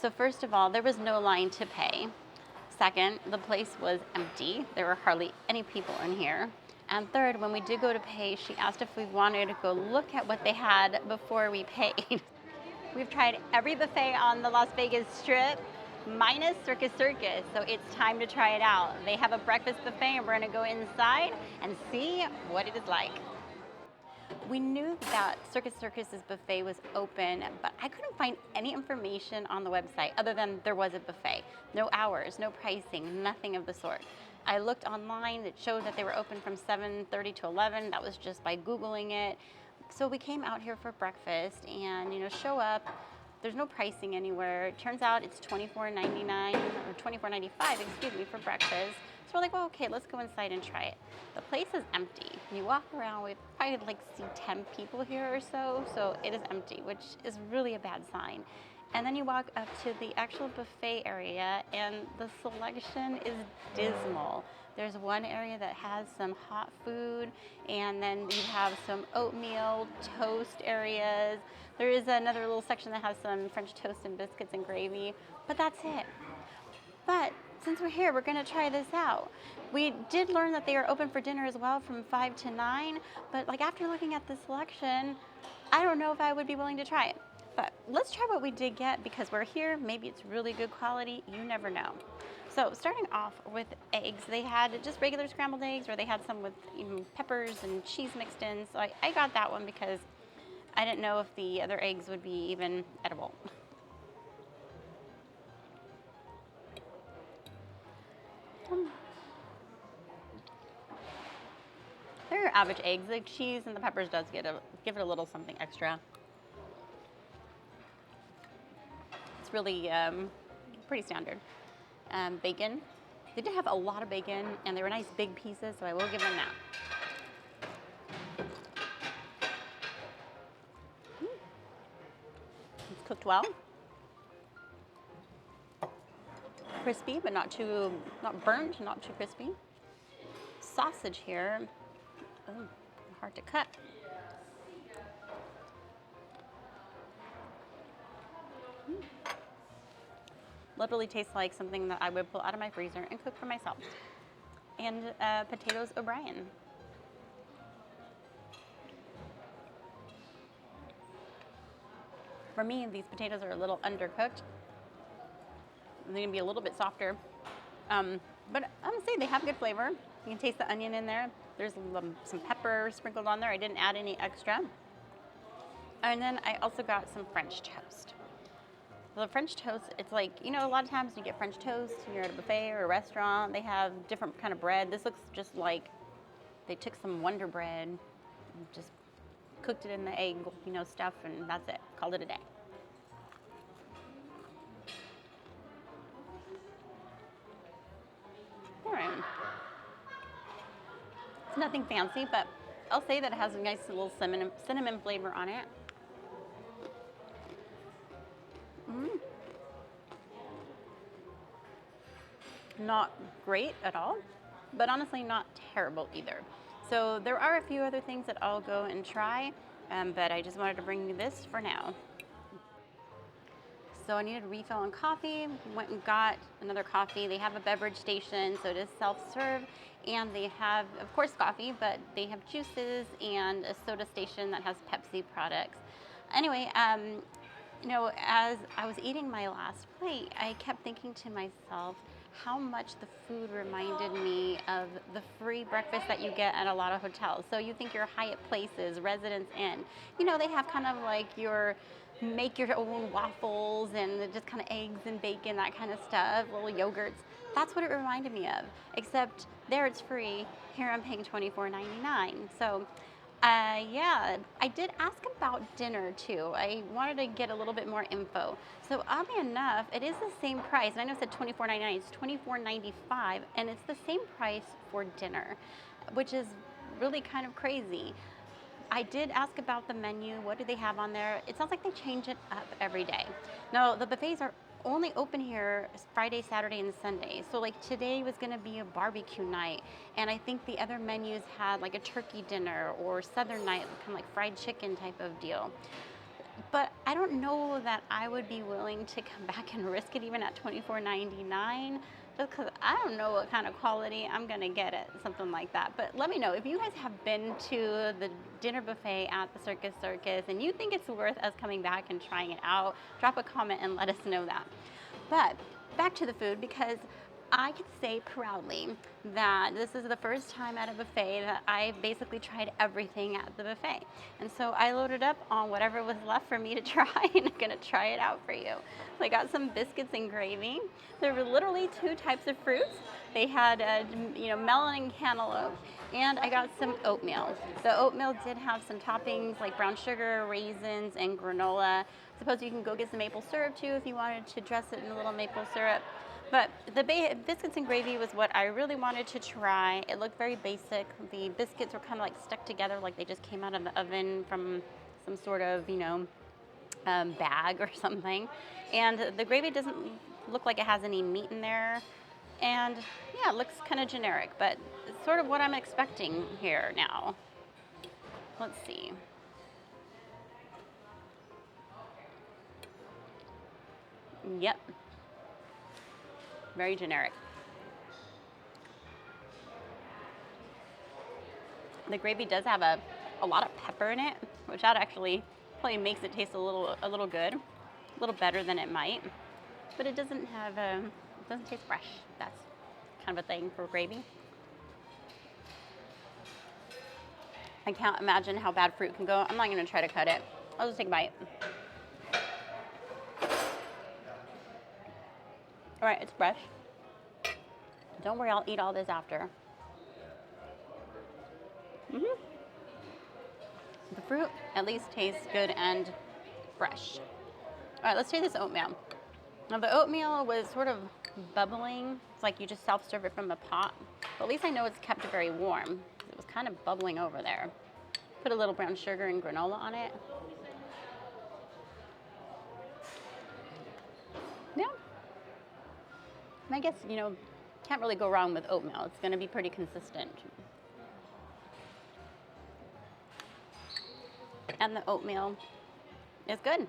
So first of all, there was no line to pay. Second, the place was empty. There were hardly any people in here. And third, when we did go to pay, she asked if we wanted to go look at what they had before we paid. We've tried every buffet on the Las Vegas Strip, minus Circus Circus, so it's time to try it out. They have a breakfast buffet, and we're gonna go inside and see what it is like. We knew that Circus Circus's buffet was open, but I couldn't find any information on the website other than there was a buffet. No hours, no pricing, nothing of the sort. I looked online, it showed that they were open from 7:30 to 11. That was just by Googling it. So we came out here for breakfast and, show up. There's no pricing anywhere. It turns out it's $24.99 or $24.95, excuse me, for breakfast. So we're like, well, okay, let's go inside and try it. The place is empty. You walk around, we probably see 10 people here or so it is empty, which is really a bad sign. And then you walk up to the actual buffet area and the selection is dismal. There's one area that has some hot food, and then you have some oatmeal, toast areas. There is another little section that has some French toast and biscuits and gravy, but that's it. But since we're here, we're gonna try this out. We did learn that they are open for dinner as well from 5 to 9, but after looking at the selection, I don't know if I would be willing to try it. But let's try what we did get because we're here. Maybe it's really good quality. You never know. So starting off with eggs, they had just regular scrambled eggs, or they had some with peppers and cheese mixed in. So I got that one because I didn't know if the other eggs would be even edible. They're your average eggs. The cheese and the peppers does give it a little something extra. It's really pretty standard. Bacon. They did have a lot of bacon, and they were nice big pieces, so I will give them that. It's cooked well. Crispy, but not burnt, not too crispy. Sausage here. Oh, hard to cut. Literally tastes like something that I would pull out of my freezer and cook for myself. And potatoes O'Brien. For me, these potatoes are a little undercooked. They're gonna be a little bit softer. But I'm gonna say they have good flavor. You can taste the onion in there. There's some pepper sprinkled on there. I didn't add any extra. And then I also got some French toast. The French toast, it's a lot of times you get French toast and you're at a buffet or a restaurant, they have different kind of bread. This looks just like they took some Wonder Bread and just cooked it in the egg, stuff, and that's it. Called it a day. All right. It's nothing fancy, but I'll say that it has a nice little cinnamon flavor on it. Not great at all, but honestly not terrible either. So there are a few other things that I'll go and try, but I just wanted to bring you this for now. So I needed a refill on coffee, went and got another coffee. They have a beverage station, so it is self-serve, and they have, of course, coffee, but they have juices and a soda station that has Pepsi products. Anyway, as I was eating my last plate, I kept thinking to myself how much the food reminded me of the free breakfast that you get at a lot of hotels. So you think your Hyatt Places, Residence Inn, they have kind of your make your own waffles and just kind of eggs and bacon, that kind of stuff, little yogurts. That's what it reminded me of, except there it's free. Here I'm paying $24.99. So yeah, I did ask about dinner too. I wanted to get a little bit more info. So oddly enough, it is the same price. And I know it said $24.99, it's $24.95, and it's the same price for dinner, which is really kind of crazy. I did ask about the menu. What do they have on there? It sounds like they change it up every day. Now, the buffets are only open here Friday, Saturday, and Sunday. So today was gonna be a barbecue night, and I think the other menus had a turkey dinner or Southern night, kind of fried chicken type of deal. But I don't know that I would be willing to come back and risk it even at $24.99, just because I don't know what kind of quality I'm gonna get at something like that. But let me know if you guys have been to the dinner buffet at the Circus Circus and you think it's worth us coming back and trying it out. Drop a comment and let us know that. But back to the food, because I can say proudly that this is the first time at a buffet that I basically tried everything at the buffet. And so I loaded up on whatever was left for me to try, and I'm gonna try it out for you. So I got some biscuits and gravy. There were literally two types of fruits. They had, melon and cantaloupe, and I got some oatmeal. The oatmeal did have some toppings like brown sugar, raisins, and granola. I suppose you can go get some maple syrup too if you wanted to dress it in a little maple syrup. But the biscuits and gravy was what I really wanted to try. It looked very basic. The biscuits were kind of like stuck together, like they just came out of the oven from some sort of, bag or something. And the gravy doesn't look like it has any meat in there. And yeah, it looks kind of generic, but it's sort of what I'm expecting here now. Let's see. Yep. Very generic. The gravy does have a lot of pepper in it, which that actually probably makes it taste a little good, a little better than it might. But it doesn't have it doesn't taste fresh. That's kind of a thing for gravy. I can't imagine how bad fruit can go. I'm not gonna try to cut it. I'll just take a bite. All right, it's fresh. Don't worry, I'll eat all this after. The fruit at least tastes good and fresh. All right, let's try this oatmeal. Now the oatmeal was sort of bubbling. It's like you just self-serve it from the pot. But at least I know it's kept very warm. It was kind of bubbling over there. Put a little brown sugar and granola on it. Yeah. And I guess, can't really go wrong with oatmeal. It's going to be pretty consistent. And the oatmeal is good.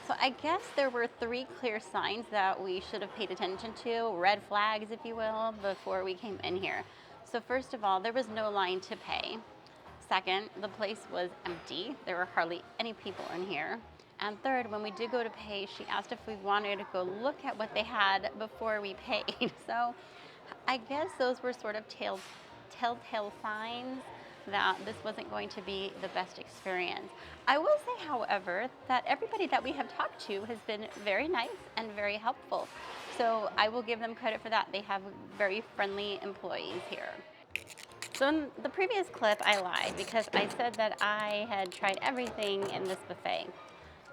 So I guess there were 3 clear signs that we should have paid attention to, red flags, if you will, before we came in here. So first of all, there was no line to pay. Second, the place was empty. There were hardly any people in here. And third, when we did go to pay, she asked if we wanted to go look at what they had before we paid. So I guess those were sort of telltale signs that this wasn't going to be the best experience. I will say, however, that everybody that we have talked to has been very nice and very helpful. So I will give them credit for that. They have very friendly employees here. So in the previous clip, I lied because I said that I had tried everything in this buffet.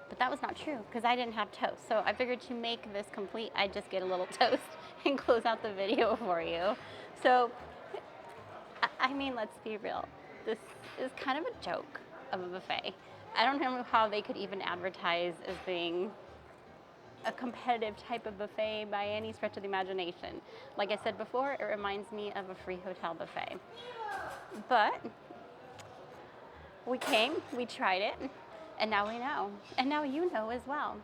But that was not true because I didn't have toast. So I figured to make this complete, I'd just get a little toast and close out the video for you. So, I mean, let's be real. This is kind of a joke of a buffet. I don't know how they could even advertise as being a competitive type of buffet by any stretch of the imagination. Like I said before, it reminds me of a free hotel buffet. But we came, we tried it, and now we know. And now you know as well.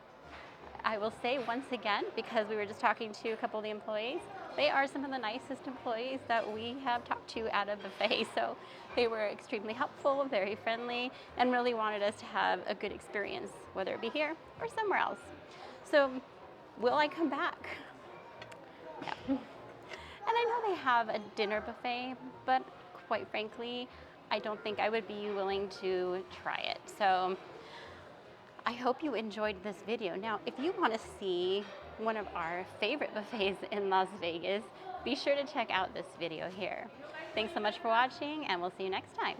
I will say once again, because we were just talking to a couple of the employees, they are some of the nicest employees that we have talked to at a buffet. So they were extremely helpful, very friendly, and really wanted us to have a good experience, whether it be here or somewhere else. So will I come back? Yeah. And I know they have a dinner buffet, but quite frankly, I don't think I would be willing to try it. So I hope you enjoyed this video. Now, if you want to see one of our favorite buffets in Las Vegas, be sure to check out this video here. Thanks so much for watching, and we'll see you next time.